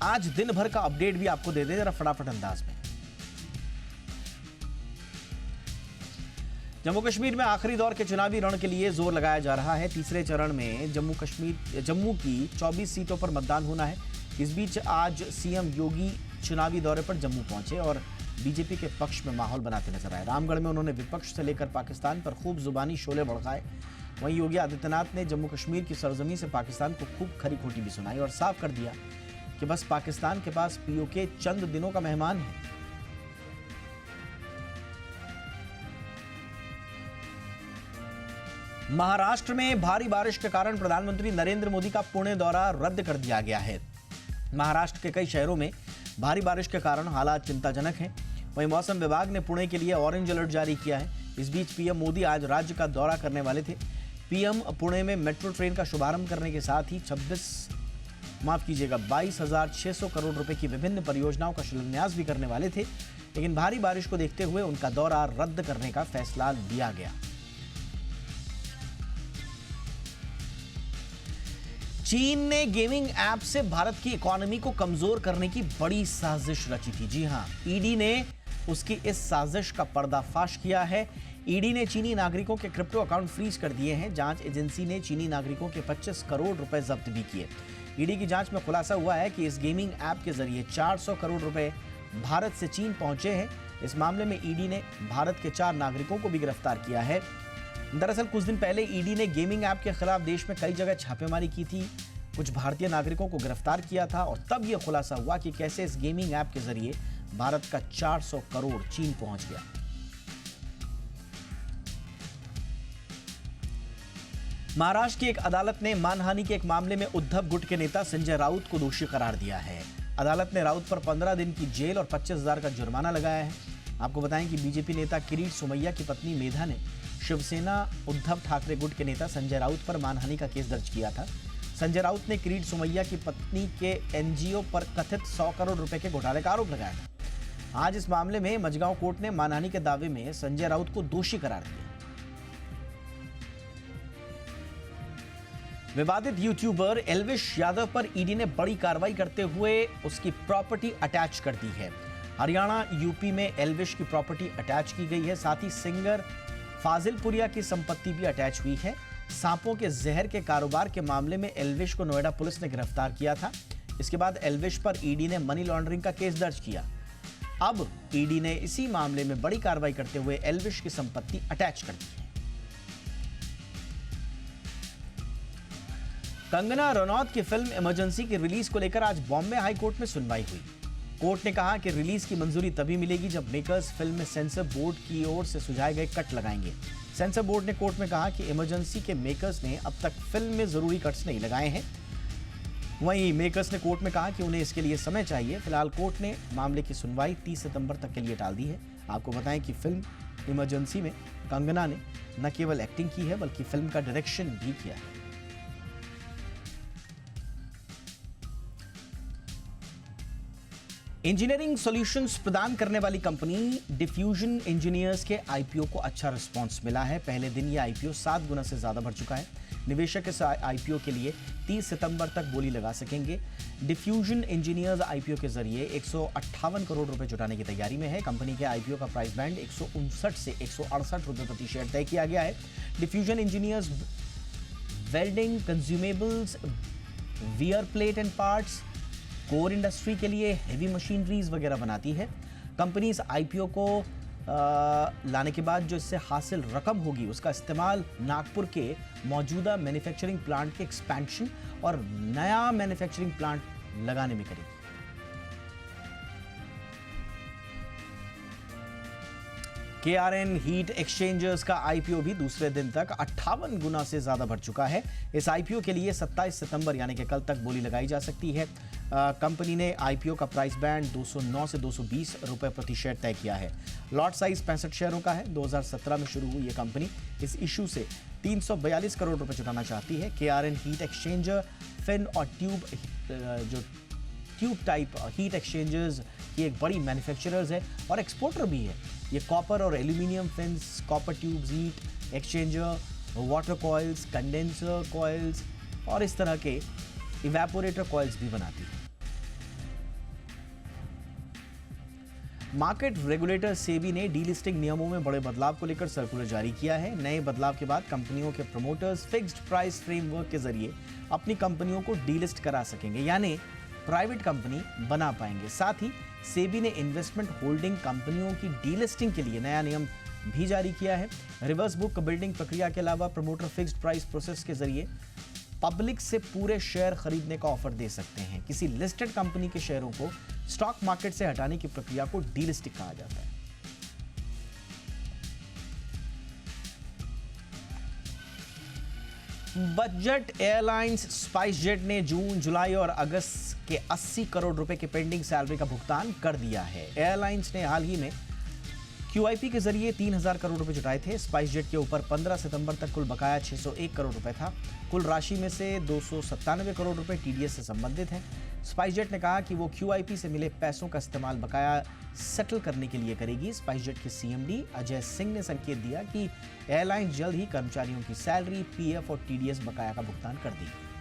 आज दिन भर का अपडेट भी आपको दे दे जरा फटाफट अंदाज में। जम्मू कश्मीर में आखिरी दौर के चुनावी रण के लिए जोर लगाया जा रहा है। तीसरे चरण में जम्मू की 24 सीटों पर मतदान होना है। इस बीच आज सीएम योगी चुनावी दौरे पर जम्मू पहुंचे और बीजेपी के पक्ष में माहौल बनाते नजर आए। रामगढ़ में उन्होंने विपक्ष से लेकर पाकिस्तान पर खूब जुबानी शोले भड़काए। वहीं योगी आदित्यनाथ ने जम्मू कश्मीर की सरजमी से पाकिस्तान को खूब खरी खोटी भी सुनाई और साफ कर दिया कि बस पाकिस्तान के पास पीओके चंद दिनों का मेहमान है। महाराष्ट्र में भारी बारिश के कारण प्रधानमंत्री नरेंद्र मोदी का पुणे दौरा रद्द कर दिया गया है। महाराष्ट्र के कई शहरों में भारी बारिश के कारण हालात चिंताजनक हैं। वहीं मौसम विभाग ने पुणे के लिए ऑरेंज अलर्ट जारी किया है। इस बीच पीएम मोदी आज राज्य का दौरा करने वाले थे। पीएम पुणे में मेट्रो ट्रेन का शुभारंभ करने के साथ ही 22,600 करोड़ रुपए की विभिन्न परियोजनाओं का शिलान्यास भी करने वाले थे, लेकिन भारी बारिश को देखते हुए उनका दौरा रद्द करने का फैसला लिया गया। चीन ने गेमिंग ऐप से भारत की इकोनॉमी को कमजोर करने की बड़ी साजिश रची थी। जी हां, ईडी ने उसकी इस साजिश का पर्दाफाश किया है। ईडी ने चीनी नागरिकों के क्रिप्टो अकाउंट फ्रीज कर दिए हैं। जांच एजेंसी ने चीनी नागरिकों के 25 करोड़ रुपए जब्त भी किए। ईडी की जांच में खुलासा हुआ है कि इस गेमिंग ऐप के जरिए 400 करोड़ रुपए भारत से चीन पहुंचे हैं। इस मामले में ईडी ने भारत के 4 नागरिकों को भी गिरफ्तार किया है। दरअसल कुछ दिन पहले ईडी ने गेमिंग ऐप के खिलाफ देश में कई जगह छापेमारी की थी, कुछ भारतीय नागरिकों को गिरफ्तार किया था और तब यह खुलासा हुआ कि कैसे इस गेमिंग ऐप के जरिए भारत का 400 करोड़ चीन पहुंच गया। महाराष्ट्र की एक अदालत ने मानहानि के एक मामले में उद्धव गुट के नेता संजय राउत को दोषी करार दिया है। अदालत ने राउत पर 15 दिन की जेल और 25,000 का जुर्माना लगाया है। आपको बताएं कि बीजेपी नेता किरीट सोमैया की पत्नी मेधा ने शिवसेना उद्धव ठाकरे गुट के नेता संजय राउत पर मानहानि का केस दर्ज किया था। संजय राउत ने किरीट सोमैया की पत्नी के एनजीओ पर कथित 100 करोड़ रुपए के घोटाले का आरोप लगाया था। आज इस मामले में मझगांव कोर्ट ने मानहानि के दावे में संजय राउत को दोषी करार दिया। विवादित यूट्यूबर एल्विश यादव पर ईडी ने बड़ी कार्रवाई करते हुए उसकी प्रॉपर्टी अटैच कर दी है। हरियाणा यूपी में एल्विश की प्रॉपर्टी अटैच की गई है। साथ ही सिंगर फाजिलपुरिया की संपत्ति भी अटैच हुई है। सांपों के जहर के कारोबार के मामले में एल्विश को नोएडा पुलिस ने गिरफ्तार किया था। इसके बाद एल्विश पर ईडी ने मनी लॉन्ड्रिंग का केस दर्ज किया। अब ईडी ने इसी मामले में बड़ी कार्रवाई करते हुए एल्विश की संपत्ति अटैच कर दी है। कंगना रनौत की फिल्म इमरजेंसी की रिलीज को लेकर आज बॉम्बे हाई कोर्ट में सुनवाई हुई। कोर्ट ने कहा कि रिलीज की मंजूरी तभी मिलेगी जब मेकर्स फिल्म में सेंसर बोर्ड की ओर से सुझाए गए कट लगाएंगे। सेंसर बोर्ड ने कोर्ट में कहा कि इमरजेंसी के मेकर्स ने अब तक फिल्म में जरूरी कट्स नहीं लगाए हैं। वहीं मेकर्स ने कोर्ट में कहा कि उन्हें इसके लिए समय चाहिए। फिलहाल कोर्ट ने मामले की सुनवाई 30 सितंबर तक के लिए टाल दी है। आपको बताएं कि फिल्म इमरजेंसी में कंगना ने न केवल एक्टिंग की है बल्कि फिल्म का डायरेक्शन भी किया है। इंजीनियरिंग सॉल्यूशंस प्रदान करने वाली कंपनी डिफ्यूजन इंजीनियर्स के आईपीओ को अच्छा रिस्पांस मिला है। पहले दिन यह आईपीओ 7 गुना से ज्यादा बढ़ चुका है। निवेशक इस आईपीओ के लिए 30 सितंबर तक बोली लगा सकेंगे। डिफ्यूजन इंजीनियर्स आईपीओ के जरिए 158 करोड़ रुपए जुटाने की तैयारी में है। कंपनी के आईपीओ का प्राइस बैंड 159 से 168 रुपए प्रति शेयर तय किया गया है। Diffusion engineers welding, consumables, wear plate and parts, core industry के लिए हेवी मशीनरीज वगैरह बनाती है। कंपनी इस आईपीओ को लाने के बाद जो इससे हासिल रकम होगी उसका इस्तेमाल नागपुर के मौजूदा मैन्युफैक्चरिंग प्लांट के एक्सपेंशन और नया मैन्युफैक्चरिंग प्लांट लगाने में करेगी। केआरएन हीट एक्सचेंजर्स का आईपीओ भी दूसरे दिन तक 58 गुना से ज्यादा बढ़ चुका है। इस आईपीओ के लिए 27 सितंबर यानी कि कल तक बोली लगाई जा सकती है। कंपनी ने आईपीओ का प्राइस बैंड 209 से 220 रुपए प्रति शेयर तय किया है। लॉट साइज 65 शेयरों का है। 2017 में शुरू हुई ये कंपनी इस इशू से 342 करोड़ रुपए जुटाना चाहती है। केआरएन हीट एक्सचेंजर फिन और ट्यूब टाइप हीट एक्सचेंजर्स की एक बड़ी मैन्युफैक्चरर्स है और एक्सपोर्टर भी है। ये कॉपर और aluminium fins, copper tubes, heat exchanger, water coils, condenser coils और इस तरह के इवेपोरेटर कॉइल्स भी बनाती है। मार्केट रेगुलेटर सेबी ने डीलिस्टिंग नियमों में बड़े बदलाव को लेकर सर्कुलर जारी किया है। नए बदलाव के बाद कंपनियों के प्रमोटर्स फिक्स्ड प्राइस फ्रेमवर्क के जरिए अपनी कंपनियों को डीलिस्ट करा सकेंगे, यानी प्राइवेट कंपनी बना पाएंगे। साथ ही सेबी ने इन्वेस्टमेंट होल्डिंग कंपनियों की डीलिस्टिंग के लिए नया नियम भी जारी किया है। रिवर्स बुक बिल्डिंग प्रक्रिया के अलावा प्रमोटर फिक्स्ड प्राइस प्रोसेस के जरिए पब्लिक से पूरे शेयर खरीदने का ऑफर दे सकते हैं। किसी लिस्टेड कंपनी के शेयरों को स्टॉक मार्केट से हटाने की प्रक्रिया को डीलिस्टिंग कहा जाता है। बजट एयरलाइंस स्पाइसजेट ने जून, जुलाई और अगस्त के 80 करोड़ रुपए के पेंडिंग सैलरी का भुगतान कर दिया है। एयरलाइंस ने हाल ही में QIP के जरिए 3000 करोड़ रुपए जुटाए थे। स्पाइसजेट के ऊपर 15 सितंबर तक कुल बकाया 601 करोड़ रुपए था। कुल राशि में से 297 करोड़ रुपए TDS से संबंधित हैं। स्पाइसजेट ने कहा कि वो QIP से मिले पैसों का इस्तेमाल बकाया सेटल करने के लिए करेगी। स्पाइसजेट के CMD अजय सिंह ने संकेत दिया कि एयरलाइंस जल्द ही कर्मचारियों की सैलरी, PF और TDS बकाया का भुगतान कर देगी।